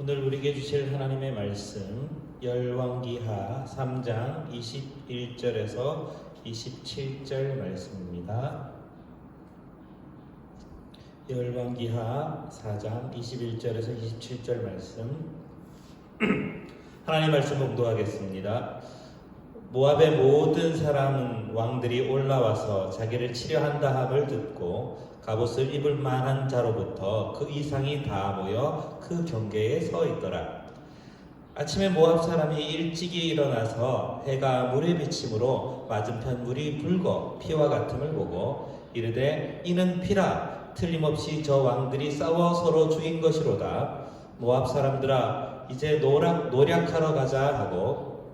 오늘 우리에게 주실 하나님의 말씀 열왕기하 3장 21절에서 27절 말씀입니다. 열왕기하 4장 21절에서 27절 말씀 하나님의 말씀 봉독하겠습니다. 모압의 모든 사람은 왕들이 올라와서 자기를 치려한다 함을 듣고 갑옷을 입을 만한 자로부터 그 이상이 다 모여 그 경계에 서 있더라. 아침에 모압 사람이 일찍이 일어나서 해가 물에 비침으로 맞은편 물이 붉어 피와 같음을 보고 이르되 이는 피라, 틀림없이 저 왕들이 싸워 서로 죽인 것이로다. 모압 사람들아, 이제 노략하러 가자 하고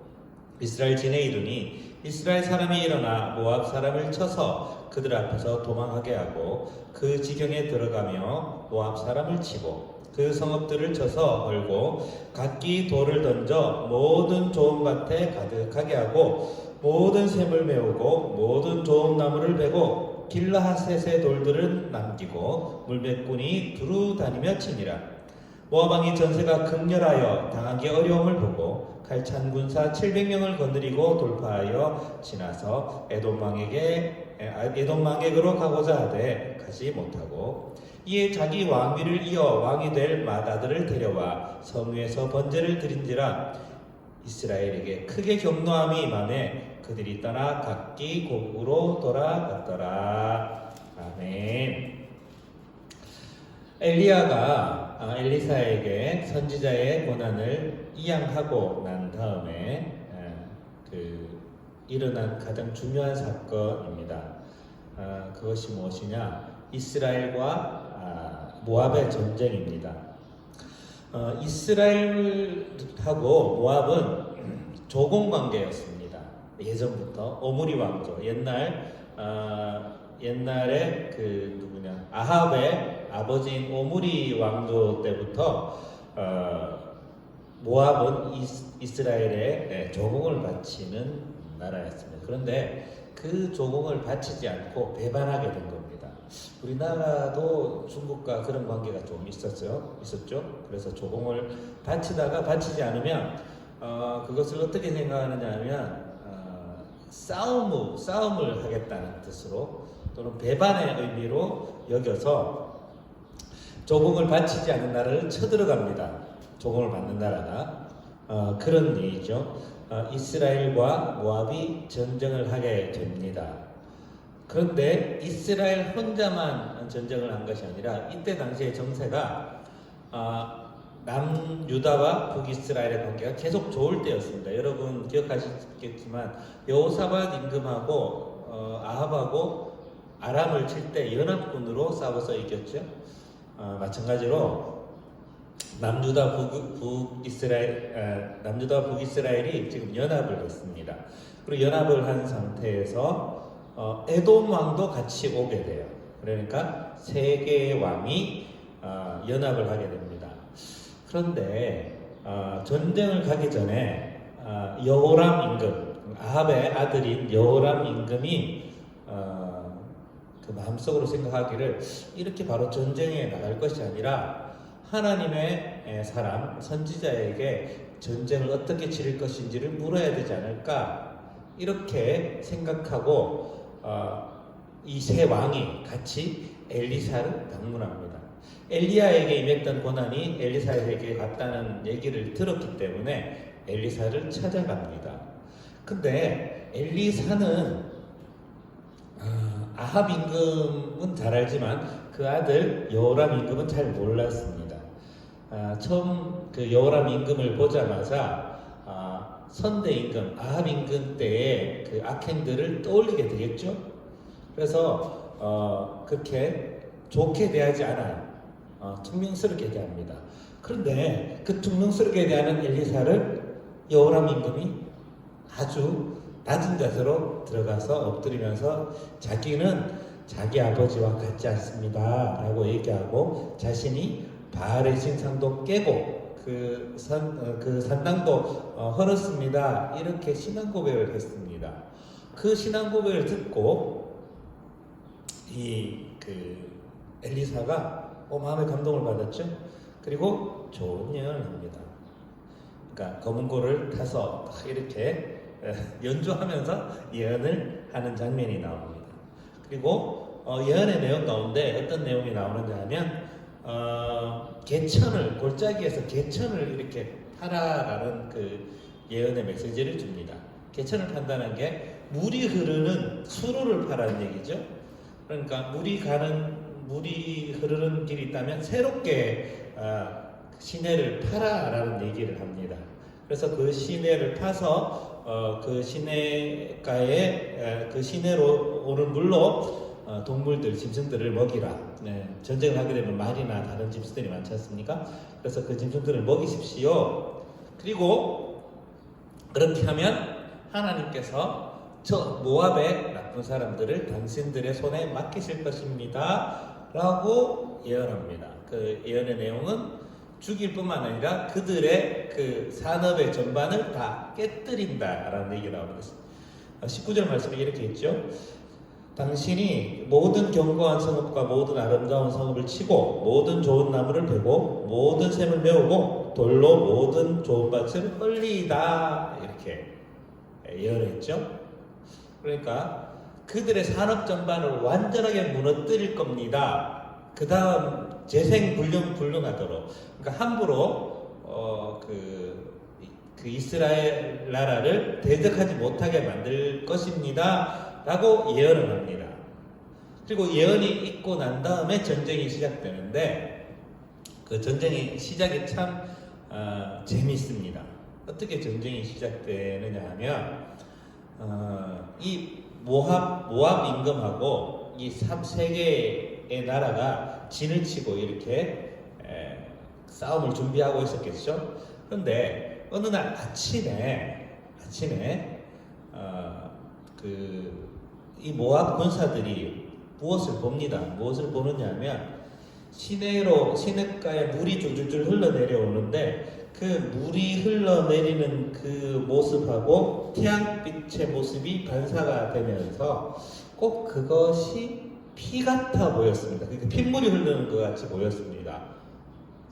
이스라엘 진에 이르니 이스라엘 사람이 일어나 모압 사람을 쳐서 그들 앞에서 도망하게 하고 그 지경에 들어가며 모압 사람을 치고 그 성읍들을 쳐서 헐고 각기 돌을 던져 모든 좋은 밭에 가득하게 하고 모든 샘을 메우고 모든 좋은 나무를 베고 길라하셋의 돌들은 남기고 물매꾼이 두루 다니며 치니라. 모압 왕이 전세가 극렬하여 당하기 어려움을 보고 칼찬 군사 700명을 거느리고 돌파하여 지나서 에돔 망액으로 가고자 하되 가지 못하고 이에 자기 왕위를 이어 왕이 될 맏아들을 데려와 성 위에서 번제를 드린지라. 이스라엘에게 크게 경노함이 임하매 그들이 떠나 각기 고국으로 돌아갔더라. 아멘. 엘리야가 엘리사에게 선지자의 고난을 이양하고 난 다음에 일어난 가장 중요한 사건입니다. 그것이 무엇이냐? 이스라엘과 모압의 전쟁입니다. 이스라엘하고 모압은 조공 관계였습니다. 예전부터 오므리 왕조, 옛날에 아합의 아버지인 오므리 왕조 때부터 모압은 이스라엘의 조공을 바치는 나라였습니다. 그런데 그 조공을 바치지 않고 배반하게 된 겁니다. 우리나라도 중국과 그런 관계가 좀 있었죠. 그래서 조공을 바치다가 바치지 않으면 그것을 어떻게 생각하느냐 하면 싸움을 하겠다는 뜻으로 또는 배반의 의미로 여겨서 조공을 바치지 않는 나라를 쳐들어갑니다. 조공을 받는 나라가 그런 얘기죠. 이스라엘과 모압이 전쟁을 하게 됩니다. 그런데 이스라엘 혼자만 전쟁을 한 것이 아니라 이때 당시의 정세가 남유다와 북이스라엘의 관계가 계속 좋을 때였습니다. 여러분 기억하시겠지만 여호사밧 임금하고 아합하고 아람을 칠 때 연합군으로 싸워서 이겼죠. 마찬가지로 남유다 북이스라엘이 지금 연합을 했습니다. 그리고 연합을 한 상태에서 에돔 왕도 같이 오게 돼요. 그러니까 세 개의 왕이 연합을 하게 됩니다. 그런데 전쟁을 가기 전에 여호람 임금, 아합의 아들인 여호람 임금이 그 마음속으로 생각하기를 이렇게 바로 전쟁에 나갈 것이 아니라 하나님의 사람, 선지자에게 전쟁을 어떻게 치를 것인지를 물어야 되지 않을까 이렇게 생각하고 이 세 왕이 같이 엘리사를 방문합니다. 엘리야에게 임했던 고난이 엘리사에게 갔다는 얘기를 들었기 때문에 엘리사를 찾아갑니다. 근데 엘리사는 아합 임금은 잘 알지만 그 아들 여호람 임금은 잘 몰랐습니다. 처음 그 여호람 임금을 보자마자 선대 임금, 아합 임금 때의 그 악행들을 떠올리게 되겠죠. 그래서 그렇게 좋게 대하지 않아요. 퉁명스럽게 대합니다. 그런데 그 퉁명스럽게 대하는 엘리사를 여호람 임금이 아주 낮은 자세로 들어가서 엎드리면서 자기는 자기 아버지와 같지 않습니다 라고 얘기하고 자신이 바알의 신상도 깨고 그 산당도 헐었습니다 이렇게 신앙 고백을 했습니다. 그 신앙 고백을 듣고 엘리사가 마음에 감동을 받았죠. 그리고 좋은 예언을 합니다. 그러니까 검은고를 타서 이렇게 연주하면서 예언을 하는 장면이 나옵니다. 그리고 예언의 내용 가운데 어떤 내용이 나오는가 하면 개천을 골짜기에서 개천을 이렇게 팔아가는 그 예언의 메시지를 줍니다. 개천을 판다는 게 물이 흐르는 수로를 파라는 얘기죠. 그러니까 물이 흐르는 길이 있다면 새롭게 시내를 파라라는 얘기를 합니다. 그래서 그 시내를 파서 그 시내가에 그 시내로 오는 물로 동물들, 짐승들을 먹이라. 네, 전쟁을 하게 되면 말이나 다른 짐승들이 많지 않습니까? 그래서 그 짐승들을 먹이십시오. 그리고 그렇게 하면 하나님께서 저 모압의 나쁜 사람들을 당신들의 손에 맡기실 것입니다. 라고 예언합니다. 그 예언의 내용은 죽일 뿐만 아니라 그들의 그 산업의 전반을 다 깨뜨린다 라는 얘기가 나옵니다. 19절 말씀에 이렇게 있죠. 당신이 모든 견고한 성읍과 모든 아름다운 성읍을 치고 모든 좋은 나무를 베고 모든 샘을 메우고 돌로 모든 좋은 밭을 흘리다 이렇게 예언했죠. 그러니까 그들의 산업 전반을 완전하게 무너뜨릴 겁니다. 그 다음 재생불능하도록, 그러니까 함부로 그 이스라엘 나라를 대적하지 못하게 만들 것입니다 라고 예언을 합니다. 그리고 예언이 있고 난 다음에 전쟁이 시작되는데 그 전쟁의 시작이 참 재미있습니다. 어떻게 전쟁이 시작되느냐 하면 이 모압 임금하고 이 세 개의 나라가 진을 치고 이렇게 싸움을 준비하고 있었겠죠. 그런데 어느 날 아침에 이 모압 군사들이 무엇을 봅니다. 무엇을 보느냐 하면 시냇가에 물이 줄줄줄 흘러내려오는데 그 물이 흘러내리는 그 모습하고 태양빛의 모습이 반사가 되면서 꼭 그것이 피 같아 보였습니다. 그러니까 핏물이 흐르는 것 같이 보였습니다.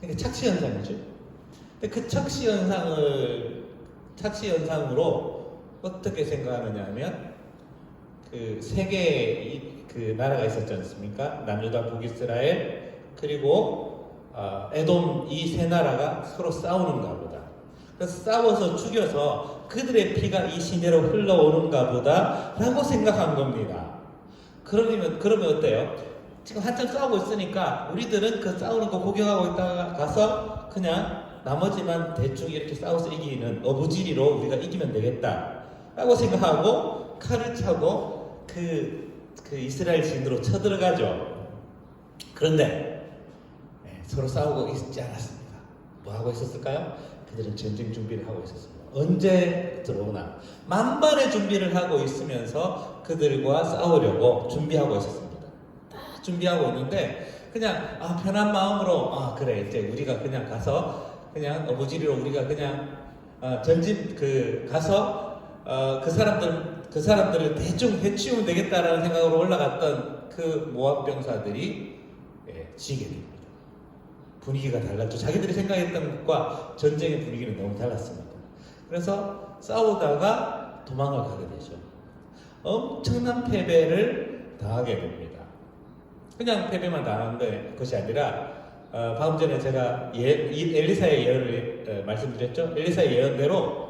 그러니까 착시 현상이죠. 근데 그 착시 현상으로 어떻게 생각하느냐 하면 그 세 개의 그 나라가 있었지 않습니까? 남유다, 북이스라엘, 그리고 에돔, 이 세 나라가 서로 싸우는가 보다. 그래서 싸워서 죽여서 그들의 피가 이 시내로 흘러오는가 보다 라고 생각한 겁니다. 그러면 어때요? 지금 한참 싸우고 있으니까 우리들은 그 싸우는 거 구경하고 있다가 가서 그냥 나머지만 대충 이렇게 싸워서 이기는 어부지리로 우리가 이기면 되겠다 라고 생각하고 칼을 차고 그 이스라엘 진으로 쳐들어가죠. 그런데 서로 싸우고 있지 않았습니다. 뭐 하고 있었을까요? 그들은 전쟁 준비를 하고 있었습니다. 언제 들어오나 만반의 준비를 하고 있으면서 그들과 싸우려고 준비하고 있었습니다. 다 준비하고 있는데 그냥 편한 마음으로 그래 이제 우리가 그냥 가서 그냥 어부지리로 우리가 그냥 전집 가서 그 사람들을 대충 해치우면 되겠다라는 생각으로 올라갔던 그 모압 병사들이 지게 됩니다. 분위기가 달랐죠. 자기들이 생각했던 것과 전쟁의 분위기는 너무 달랐습니다. 그래서 싸우다가 도망을 가게 되죠. 엄청난 패배를 당하게 됩니다. 그냥 패배만 당한 것이 아니라 방금 전에 제가 엘리사의 예언을 말씀드렸죠. 엘리사의 예언대로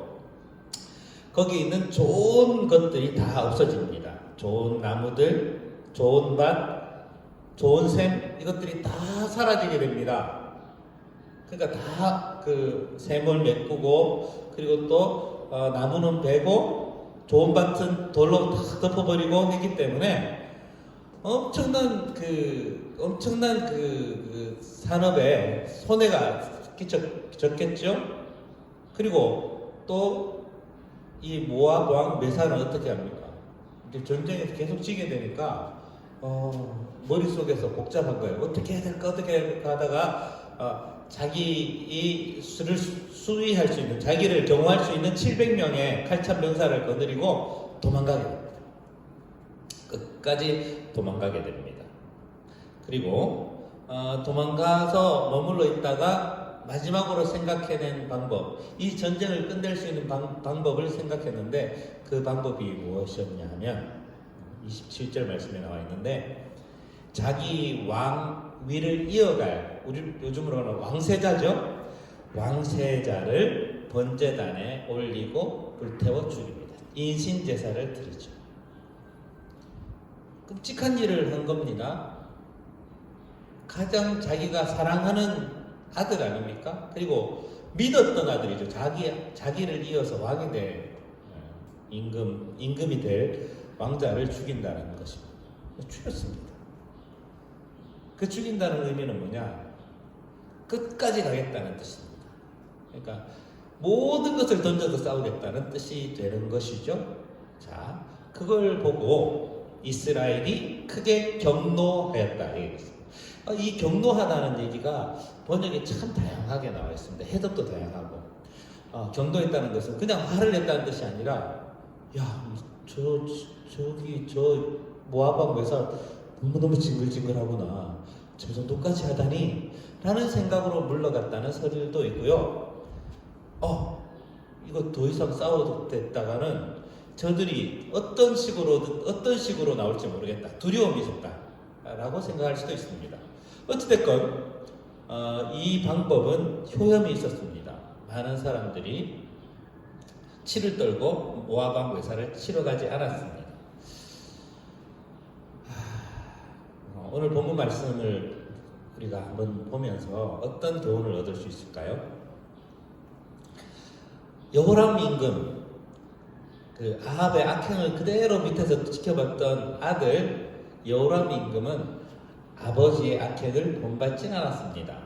거기 있는 좋은 것들이 다 없어집니다. 좋은 나무들, 좋은 밭, 좋은 샘, 이것들이 다 사라지게 됩니다. 그러니까 다 그 샘을 메꾸고 그리고 또 나무는 베고 좋은 밭은 돌로 다 덮어버리고 했기 때문에 엄청난 그 산업에 손해가 끼쳤겠죠. 그리고 또 이 모압 왕 메사는 어떻게 합니까? 이제 전쟁에서 계속 지게 되니까 머릿속에서 복잡한 거예요. 어떻게 해야 될까 어떻게 해야 될까 하다가 자기 수를 수위할 수 있는, 자기를 경호할 수 있는 700명의 칼참 병사를 거느리고 도망가게 됩니다. 끝까지 도망가게 됩니다. 그리고 도망가서 머물러 있다가 마지막으로 생각해낸 방법, 이 전쟁을 끝낼 수 있는 방법을 생각했는데 그 방법이 무엇이었냐 하면 27절 말씀에 나와 있는데, 자기 왕위를 이어갈, 우리 요즘으로 하는 왕세자죠. 왕세자를 번제단에 올리고 불태워 죽입니다. 인신제사를 드리죠. 끔찍한 일을 한 겁니다. 가장 자기가 사랑하는 아들 아닙니까? 그리고 믿었던 아들이죠. 자기를 이어서 왕이 될 임금이 될 왕자를 죽인다는 것입니다. 죽였습니다. 그 죽인다는 의미는 뭐냐? 끝까지 가겠다는 뜻입니다. 그러니까 모든 것을 던져서 싸우겠다는 뜻이 되는 것이죠. 자, 그걸 보고 이스라엘이 크게 경노하였다. 이 경노하다는 얘기가 번역에 참 다양하게 나와 있습니다. 해석도 다양하고. 경노했다는 것은 그냥 화를 냈다는 뜻이 아니라, 야, 저기 모압 왕 외사 너무너무 징글징글하구나, 저 정도까지 하다니 라는 생각으로 물러갔다는 설도 있고요. 이거 더 이상 싸워댔다가는 저들이 어떤 식으로 나올지 모르겠다, 두려움이 있었다 라고 생각할 수도 있습니다. 어찌됐건 이 방법은 효험이 있었습니다. 많은 사람들이 치를 떨고 모압 왕 외사를 치러 가지 않았습니다. 오늘 본문 말씀을 우리가 한번 보면서 어떤 교훈을 얻을 수 있을까요? 여호람 임금, 그 아합의 악행을 그대로 밑에서 지켜봤던 아들 여호람 임금은 아버지의 악행을 본받지 않았습니다.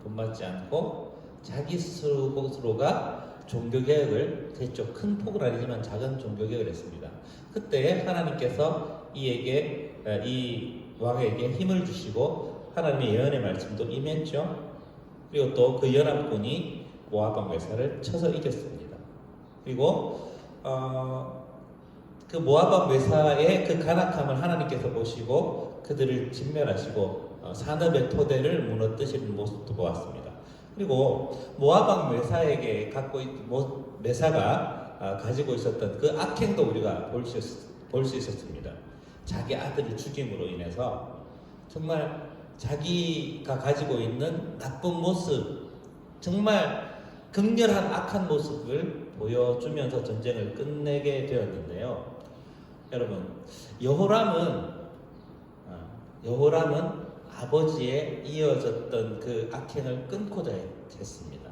본받지 않고 자기 스스로가 종교개혁을 했죠. 큰 폭은 아니지만 작은 종교개혁을 했습니다. 그때 하나님께서 이 왕에게 힘을 주시고 하나님의 예언의 말씀도 임했죠. 그리고 또 그 연합군이 모압 왕 외사를 쳐서 이겼습니다. 그리고 그 모압 왕 외사의 그 간악함을 하나님께서 보시고 그들을 진멸하시고 산업의 토대를 무너뜨리는 모습도 보았습니다. 그리고 모압 왕 외사에게 외사가 가지고 있었던 그 악행도 우리가 볼 수 있었습니다. 자기 아들을 죽임으로 인해서 정말 자기가 가지고 있는 나쁜 모습, 정말 극렬한 악한 모습을 보여주면서 전쟁을 끝내게 되었는데요. 여러분, 여호람은 아버지의 이어졌던 그 악행을 끊고자 했습니다.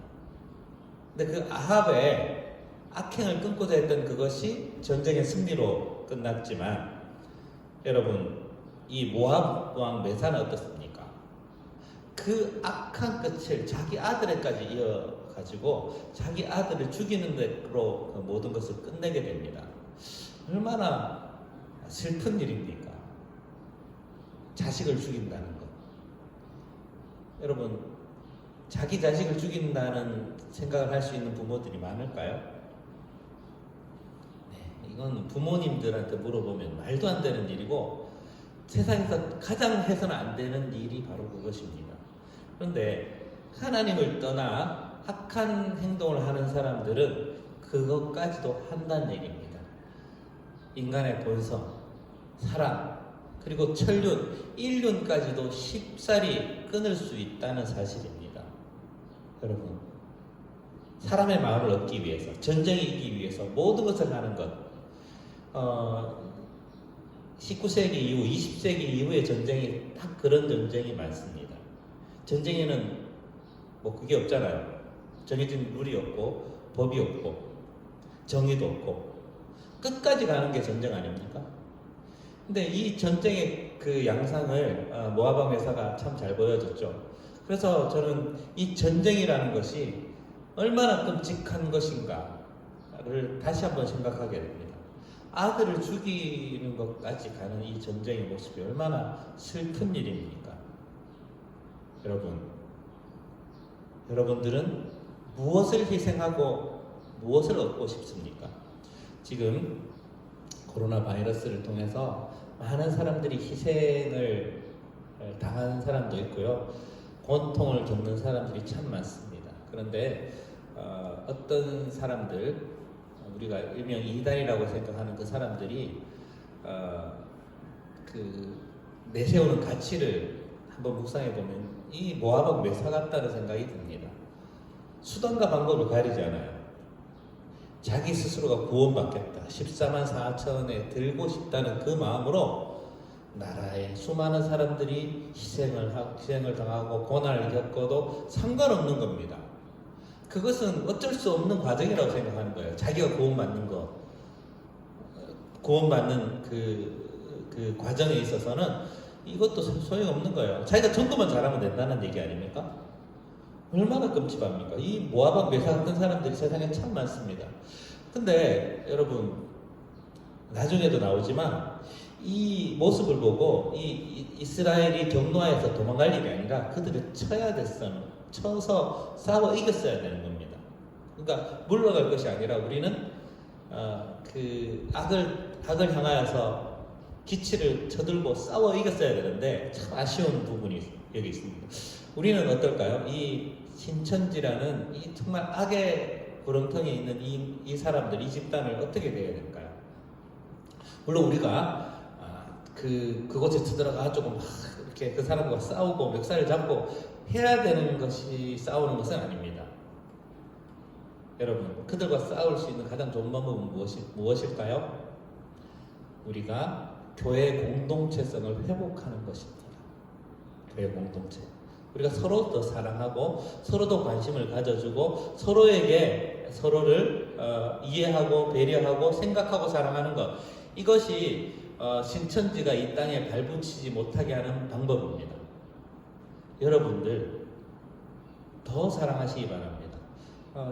근데 그 아합의 악행을 끊고자 했던 그것이 전쟁의 승리로 끝났지만, 여러분, 이 모압 왕 메사는 어떻습니까? 그 악한 끝을 자기 아들에까지 이어가지고 자기 아들을 죽이는 대로 모든 것을 끝내게 됩니다. 얼마나 슬픈 일입니까? 자식을 죽인다는 것. 여러분, 자기 자식을 죽인다는 생각을 할 수 있는 부모들이 많을까요? 네, 이건 부모님들한테 물어보면 말도 안 되는 일이고 세상에서 가장 해서는 안 되는 일이 바로 그것입니다. 그런데 하나님을 떠나 악한 행동을 하는 사람들은 그것까지도 한다는 얘기입니다. 인간의 본성, 사랑, 그리고 천륜, 인륜까지도 쉽사리 끊을 수 있다는 사실입니다. 여러분, 사람의 마음을 얻기 위해서, 전쟁이 이기기 위해서 모든 것을 하는 것, 19세기 이후, 20세기 이후의 전쟁이 딱 그런 전쟁이 많습니다. 전쟁에는 뭐 그게 없잖아요. 정해진 룰이 없고, 법이 없고, 정의도 없고, 끝까지 가는 게 전쟁 아닙니까? 근데 이 전쟁의 그 양상을 모압 왕 외사가 참 잘 보여줬죠. 그래서 저는 이 전쟁이라는 것이 얼마나 끔찍한 것인가를 다시 한번 생각하게 됩니다. 아들을 죽이는 것까지 가는 이 전쟁의 모습이 얼마나 슬픈 일입니까? 여러분들은 무엇을 희생하고 무엇을 얻고 싶습니까? 지금 코로나 바이러스를 통해서 많은 사람들이 희생을 당한 사람도 있고요. 고통을 겪는 사람들이 참 많습니다. 그런데 어떤 사람들, 우리가 일명 이단이라고 생각하는 그 사람들이 그 내세우는 가치를 한번 묵상해 보면 이 모압은 매사 같다는 생각이 듭니다. 수단과 방법을 가리지 않아요. 자기 스스로가 구원받겠다, 14만 4천에 들고 싶다는 그 마음으로 나라의 수많은 사람들이 희생을 당하고 고난을 겪어도 상관없는 겁니다. 그것은 어쩔 수 없는 과정이라고 생각하는 거예요. 자기가 구원받는 그 과정에 있어서는 이것도 소용없는 거예요. 자기가 전도만 잘하면 된다는 얘기 아닙니까? 얼마나 끔찍합니까? 이 모압 매사 같은 사람들이 세상에 참 많습니다. 근데 여러분, 나중에도 나오지만 이 모습을 보고 이 이스라엘이 경노하에서 도망갈 일이 아니라 그들을 쳐야 됐어요. 쳐서 싸워 이겼어야 되는 겁니다. 그러니까 물러갈 것이 아니라 우리는 그 악을 향하여서 기치를 쳐들고 싸워 이겼어야 되는데 참 아쉬운 부분이 여기 있습니다. 우리는 어떨까요? 이 신천지라는 이 정말 악의 구렁텅이에 있는 이 사람들, 이 집단을 어떻게 대해야 될까요? 물론 우리가 그곳에 들어가지고 막 이렇게 그 사람과 싸우고 멱살을 잡고 해야 되는 것이 싸우는 것은 아닙니다. 여러분, 그들과 싸울 수 있는 가장 좋은 방법은 무엇일까요? 우리가 교회 공동체성을 회복하는 것입니다. 교회 공동체. 우리가 서로 더 사랑하고 서로 더 관심을 가져주고 서로를 이해하고 배려하고 생각하고 사랑하는 것, 이것이 신천지가 이 땅에 발붙이지 못하게 하는 방법입니다. 여러분들 더 사랑하시기 바랍니다.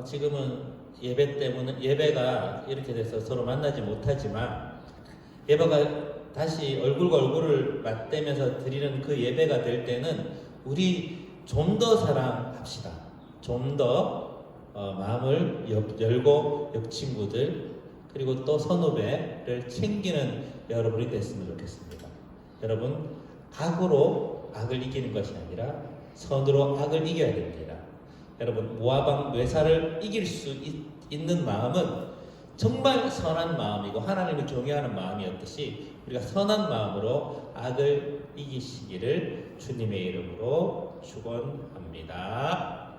지금은 예배가 이렇게 돼서 서로 만나지 못하지만 예배가 다시 얼굴과 얼굴을 맞대면서 드리는 그 예배가 될 때는 우리 좀 더 사랑합시다. 좀 더 마음을 열고 옆 친구들 그리고 또 선후배를 챙기는 여러분이 됐으면 좋겠습니다. 여러분, 악으로 악을 이기는 것이 아니라 선으로 악을 이겨야 됩니다. 여러분, 모압 뇌사를 이길 수 있는 마음은 정말 선한 마음이고 하나님을 경외하는 마음이었듯이 우리가 선한 마음으로 악을 이기시기를 주님의 이름으로 축원합니다.